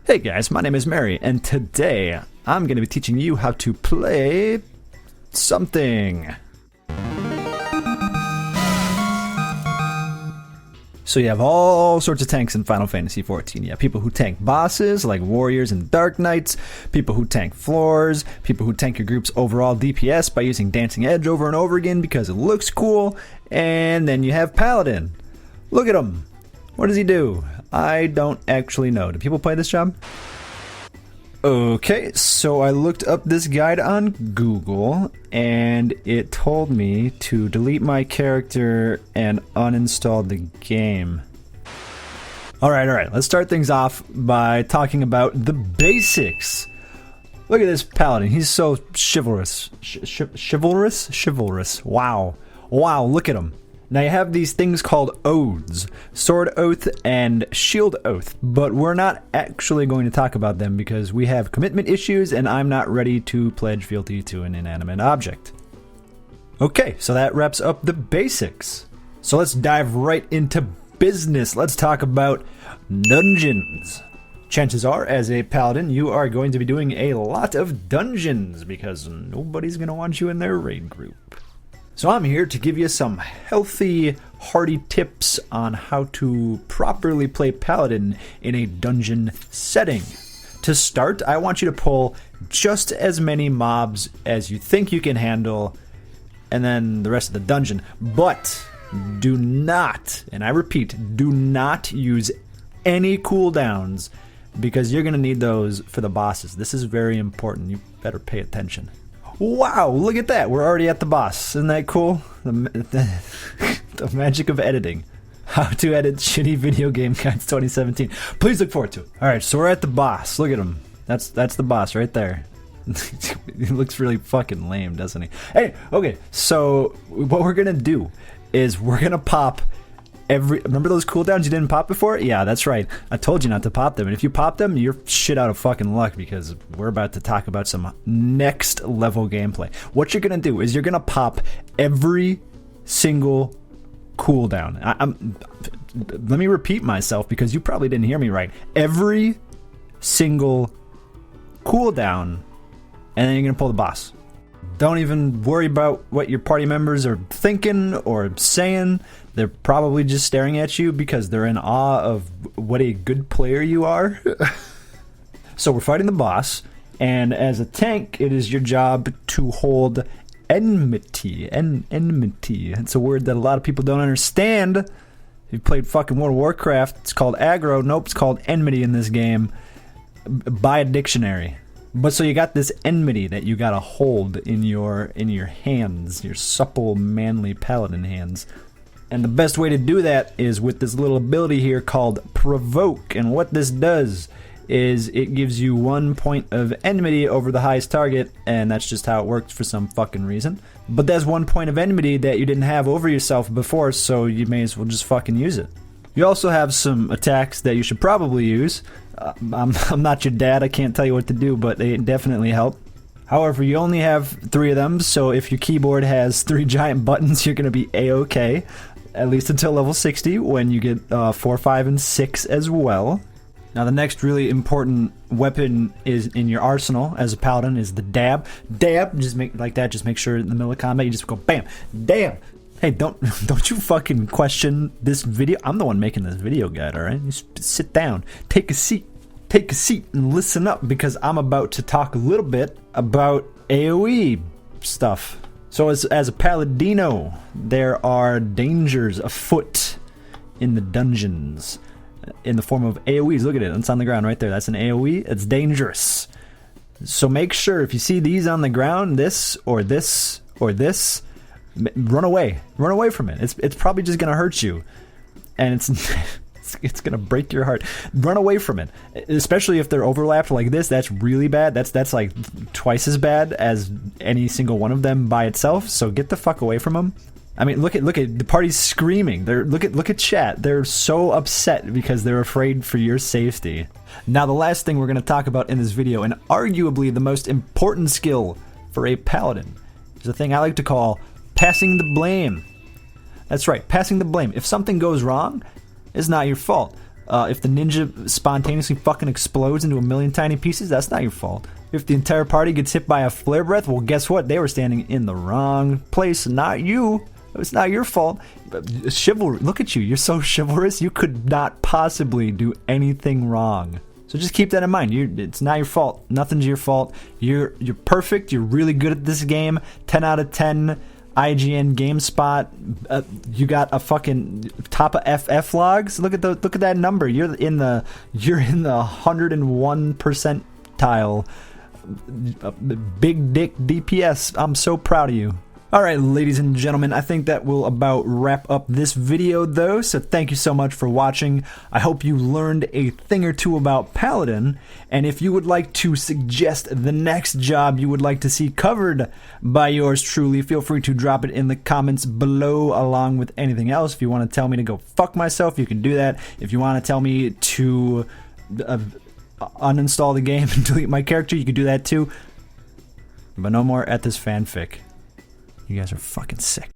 Hey guys, my name is Merri, and today I'm going to be teaching you how to play something. So you have all sorts of tanks in Final Fantasy XIV. You have people who tank bosses, like warriors and dark knights, people who tank floors, people who tank your group's overall DPS by using Dancing Edge over and over again because it looks cool, and then you have Paladin. Look at him. What does he do? I don't actually know. Do people play this job? Okay, so I looked up this guide on Google, and it told me to delete my character and uninstall the game. Alright, let's start things off by talking about the basics. Look at this Paladin, he's so chivalrous. Chivalrous? Wow, look at him. Now you have these things called oaths, sword oath and shield oath, but we're not actually going to talk about them because we have commitment issues and I'm not ready to pledge fealty to an inanimate object. Okay, so that wraps up the basics. So let's dive right into business. Let's talk about dungeons. Chances are, as a paladin, you are going to be doing a lot of dungeons because nobody's going to want you in their raid group. So I'm here to give you some healthy, hearty tips on how to properly play Paladin in a dungeon setting. To start, I want you to pull just as many mobs as you think you can handle, and then the rest of the dungeon. But do not, and I repeat, do not use any cooldowns because you're going to need those for the bosses. This is very important. You better pay attention. Wow, look at that. We're already at the boss. Isn't that cool? The magic of editing. How to edit shitty video game guides 2017. Please look forward to it. Alright, so we're at the boss. Look at him. That's the boss right there. He looks really fucking lame, doesn't he? Hey, okay, so what we're gonna do is we're gonna pop remember those cooldowns you didn't pop before? Yeah, that's right. I told you not to pop them. And if you pop them, you're shit out of fucking luck because we're about to talk about some next level gameplay. What you're going to do is you're going to pop every single cooldown. Let me repeat myself because you probably didn't hear me right. Every single cooldown, and then you're going to pull the boss. Don't even worry about what your party members are thinking or saying. They're probably just staring at you because they're in awe of what a good player you are. So we're fighting the boss, and as a tank, it is your job to hold enmity. Enmity. It's a word that a lot of people don't understand. If you've played fucking World of Warcraft, it's called aggro. Nope, it's called enmity in this game. Buy a dictionary. But so you got this enmity that you gotta hold in your hands, your supple, manly paladin hands. And the best way to do that is with this little ability here called Provoke. And what this does is it gives you 1 point of enmity over the highest target, and that's just how it works for some fucking reason. But that's 1 point of enmity that you didn't have over yourself before, so you may as well just fucking use it. You also have some attacks that you should probably use. I'm not your dad, I can't tell you what to do, but they definitely help. However, you only have 3 of them, so if your keyboard has 3 giant buttons, you're going to be A-okay. At least until level 60, when you get 4, 5, and 6 as well. Now the next really important weapon is in your arsenal as a paladin is the dab. Dab, just make like that, just make sure in the middle of combat you just go bam, dab. Hey, don't you fucking question this video. I'm the one making this video guide, alright? You sit down, take a seat and listen up because I'm about to talk a little bit about AoE stuff. So as a Paladino, there are dangers afoot in the dungeons in the form of AoEs. Look at it, it's on the ground right there. That's an AoE, it's dangerous. So make sure if you see these on the ground, this or this or this, run away from it. It's probably just gonna hurt you. And it's gonna break your heart. Run away from it, especially if they're overlapped like this. That's really bad. That's like twice as bad as any single one of them by itself. So get the fuck away from them. I mean, look at the party's screaming. Look at chat. They're so upset because they're afraid for your safety. Now, the last thing we're gonna talk about in this video, and arguably the most important skill for a paladin, is a thing I like to call passing the blame. That's right, passing the blame. If something goes wrong, it's not your fault. If the ninja spontaneously fucking explodes into a million tiny pieces, that's not your fault. If the entire party gets hit by a flare breath, well, guess what? They were standing in the wrong place, not you. It's not your fault. Chivalry, look at you. You're so chivalrous. You could not possibly do anything wrong. So just keep that in mind. It's not your fault. Nothing's your fault. You're perfect. You're really good at this game. 10 out of 10. IGN GameSpot. You got a fucking top of FF logs. Look at that number. You're in the 101 percentile. Big dick DPS. I'm so proud of you. Alright, ladies and gentlemen, I think that will about wrap up this video though, so thank you so much for watching. I hope you learned a thing or two about Paladin, and if you would like to suggest the next job you would like to see covered by yours truly, feel free to drop it in the comments below along with anything else. If you want to tell me to go fuck myself, you can do that. If you want to tell me to uninstall the game and delete my character, you can do that too. But no more at this fanfic. You guys are fucking sick.